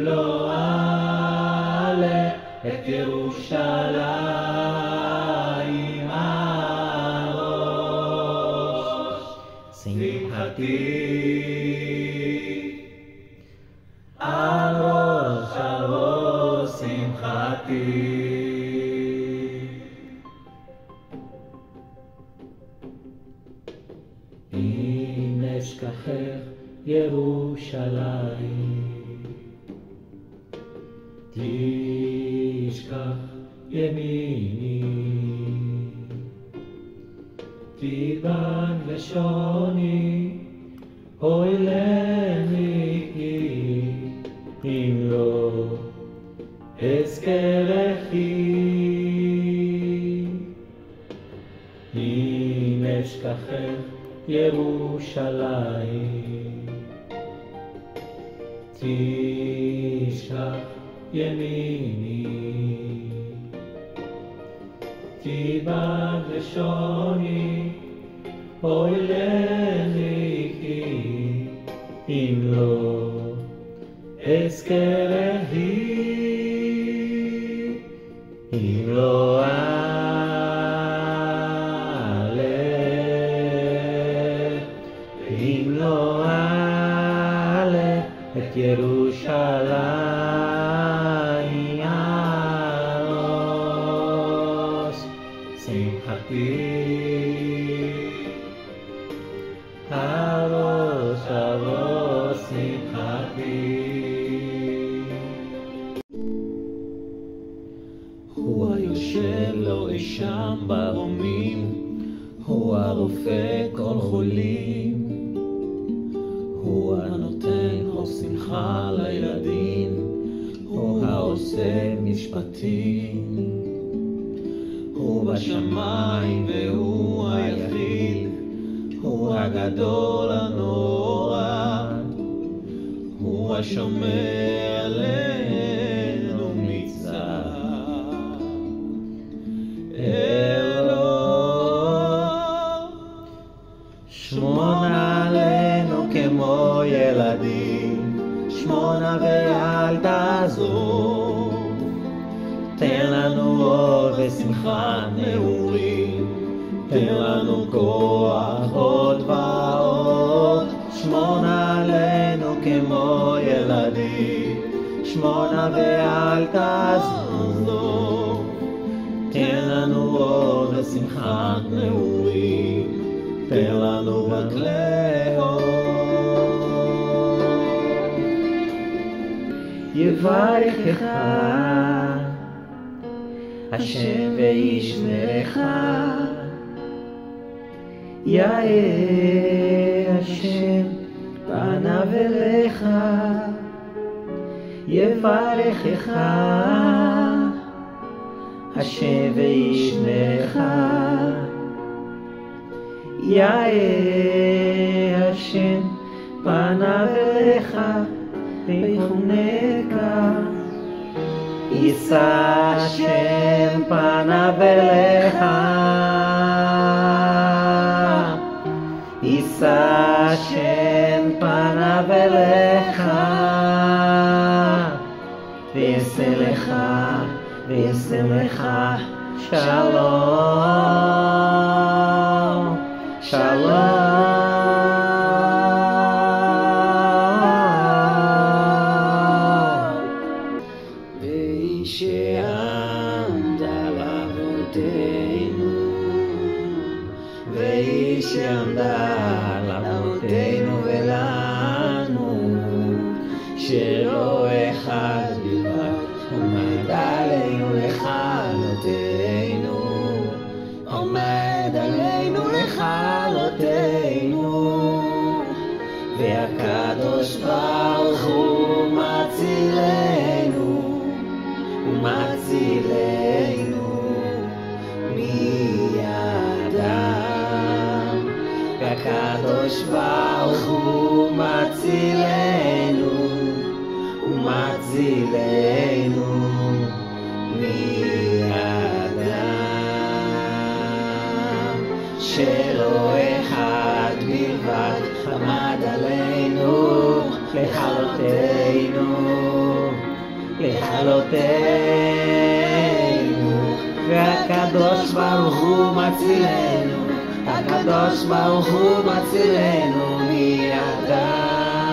לא אעלה את ירושלים על ראש שמחתי, על ראש שמחתי. אם אשכחך ירושלים, תשכח ימיני, תיבד לשוני, אוי לי אם לא אזכרכי. אם אשכחך ירושלים, תשכח ימיני, תיבד לשוני, אוי לי אם לא אזכרכי. אם לא את ירושלים על ראש שמחתי, על ראש שמחתי. הוא היושב לו אי שם ברומים, הוא הרופא כל חולים, הוא הנותן לו שמחה לילדים, הוא העושה משפטים. הוא בשמיים והוא היחיד, הוא הגדול הנורא, הוא השומר עלינו מצער. שמור עלינו כמו ילדים, שמונה ואל תעזוב. תן לנו אור ושמחה נעורים, תן לנו כוח עוד ועוד. שמונה עלינו כמו ילדים, שמונה ואל תעזוב. תן לנו אור ושמחה נעורים, תן לנו רק לאהוב. יברכך השם וישמרך, יאר השם פניו אליך. יברכך השם וישמרך, יאר השם פניו אליך ויחונך. יישא השם פניו אליך, יישא השם פניו אליך, ויעשה לך, ויעשה לך שלום, שלום. שעמדה לאבותינו ולנו, שלא אחד בלבד עומד עלינו לכלותנו, עומד עלינו לכלותנו. והקדוש ברוך הוא מצילנו, הוא מצילנו מידם. הקדוש ברוך הוא מצילנו, הוא מצילנו מאדם. שלא אחד בלבד עמד עלינו לכלותנו, לכלותנו, והקדוש ברוך הוא מצילנו, הקדוש ברוך הוא מצילנו מידם.